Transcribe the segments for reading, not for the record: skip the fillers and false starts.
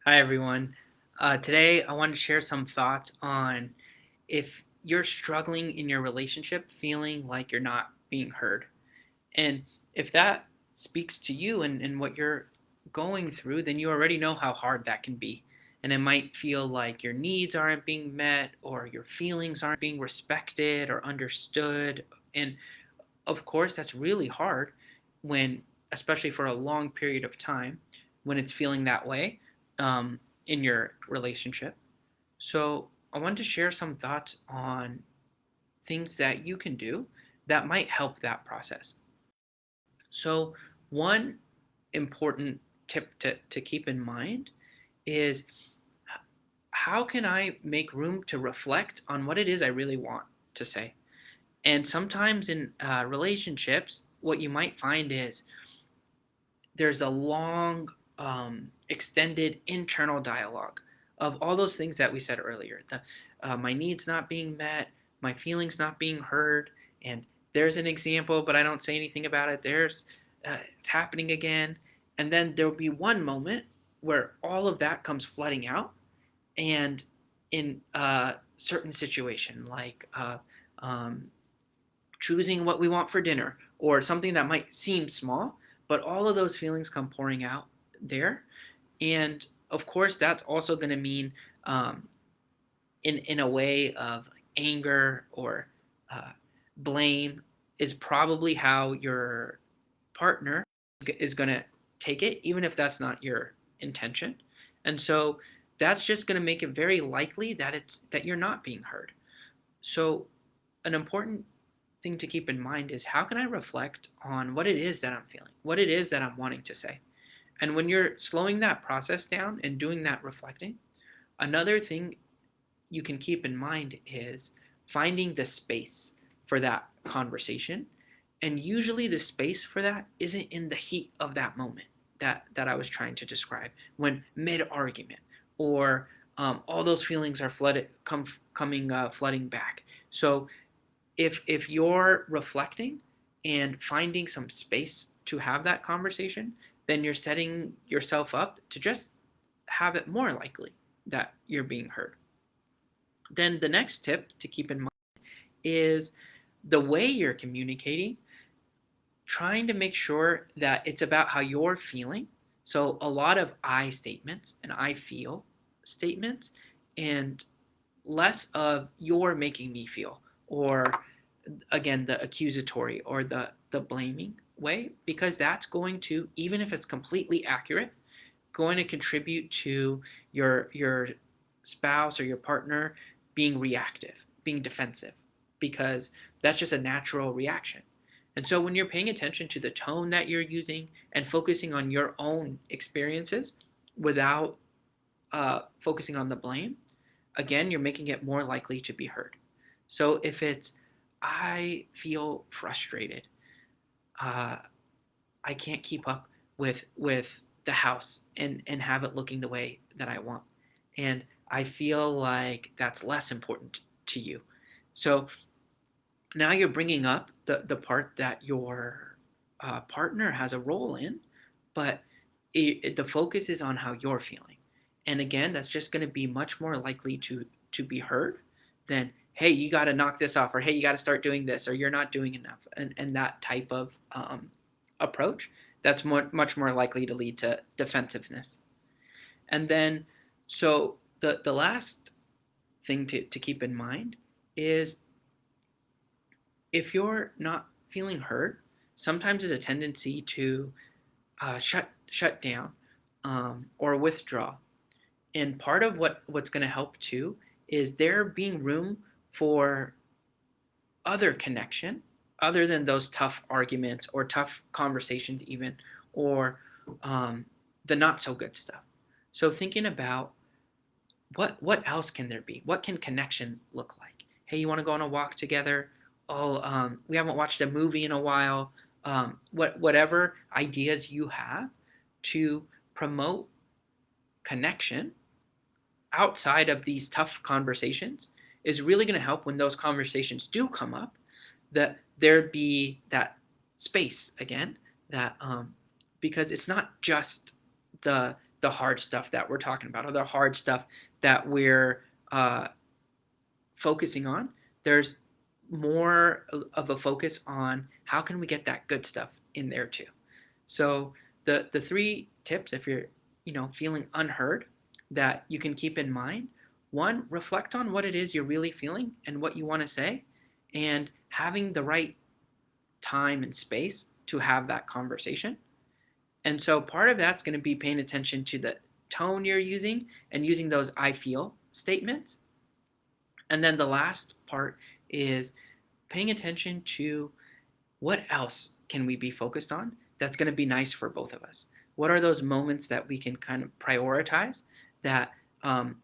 Hi, everyone. Today, I want to share some thoughts on if you're struggling in your relationship, feeling like you're not being heard. And if that speaks to you and what you're going through, then you already know how hard that can be. And it might feel like your needs aren't being met or your feelings aren't being respected or understood. And of course, that's really hard when, especially for a long period of time, when it's feeling that way in your relationship. So, I wanted to share some thoughts on things that you can do that might help that process. So, one important tip to keep in mind is how can I make room to reflect on what it is I really want to say? And sometimes in relationships, what you might find is there's a long, extended internal dialogue of all those things that we said earlier. My needs not being met, my feelings not being heard, and there's an example, but I don't say anything about it. It's happening again, and then there will be one moment where all of that comes flooding out, and in a certain situation, like um, choosing what we want for dinner or something that might seem small, but all of those feelings come pouring out there. And of course, that's also going to mean um, in a way of anger or uh, blame is probably how your partner is going to take it, even if that's not your intention. And so that's just going to make it very likely that you're not being heard. So an important thing to keep in mind is how can I reflect on what it is that I'm feeling, what it is that I'm wanting to say. And when you're slowing that process down and doing that reflecting, another thing you can keep in mind is finding the space for that conversation. And usually the space for that isn't in the heat of that moment that I was trying to describe when mid argument or all those feelings are coming flooding back. So if you're reflecting and finding some space to have that conversation, then you're setting yourself up to just have it more likely that you're being heard. Then the next tip to keep in mind is the way you're communicating, trying to make sure that it's about how you're feeling. So a lot of I statements and I feel statements, and less of you're making me feel, or again the accusatory or the blaming way, because that's going to, even if it's completely accurate, going to contribute to your spouse or your partner being reactive, being defensive, because that's just a natural reaction. And so when you're paying attention to the tone that you're using and focusing on your own experiences without focusing on the blame, again, you're making it more likely to be heard. So if it's, I feel frustrated, uh, I can't keep up with the house and have it looking the way that I want, and I feel like that's less important to you. So now you're bringing up the part that your partner has a role in, but the focus is on how you're feeling. And again, that's just going to be much more likely to be heard than, hey, you got to knock this off, or hey, you got to start doing this, or you're not doing enough, and that type of approach. That's much more likely to lead to defensiveness. And then, so the last thing to keep in mind is if you're not feeling heard, sometimes there's a tendency to shut down or withdraw. And part of what's going to help too is there being room for other connection other than those tough arguments or tough conversations, even, or um, the not so good stuff. So thinking about what else can there be? What can connection look like? Hey, you want to go on a walk together? Oh, we haven't watched a movie in a while. Whatever ideas you have to promote connection outside of these tough conversations is really going to help when those conversations do come up, that there be that space again, that because it's not just the the hard stuff that we're talking about or the hard stuff that we're focusing on. There's more of a focus on how can we get that good stuff in there too. So the three tips, if you're feeling unheard, that you can keep in mind: one, reflect on what it is you're really feeling and what you want to say, and having the right time and space to have that conversation. And so part of that's going to be paying attention to the tone you're using and using those I feel statements. And then the last part is paying attention to what else can we be focused on that's going to be nice for both of us. What are those moments that we can kind of prioritize that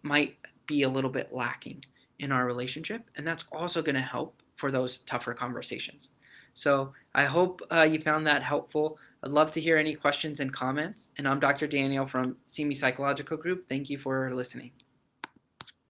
might be a little bit lacking in our relationship? And that's also going to help for those tougher conversations. So I hope you found that helpful. I'd love to hear any questions and comments. And I'm Dr. Daniel from Simi Psychological Group. Thank you for listening.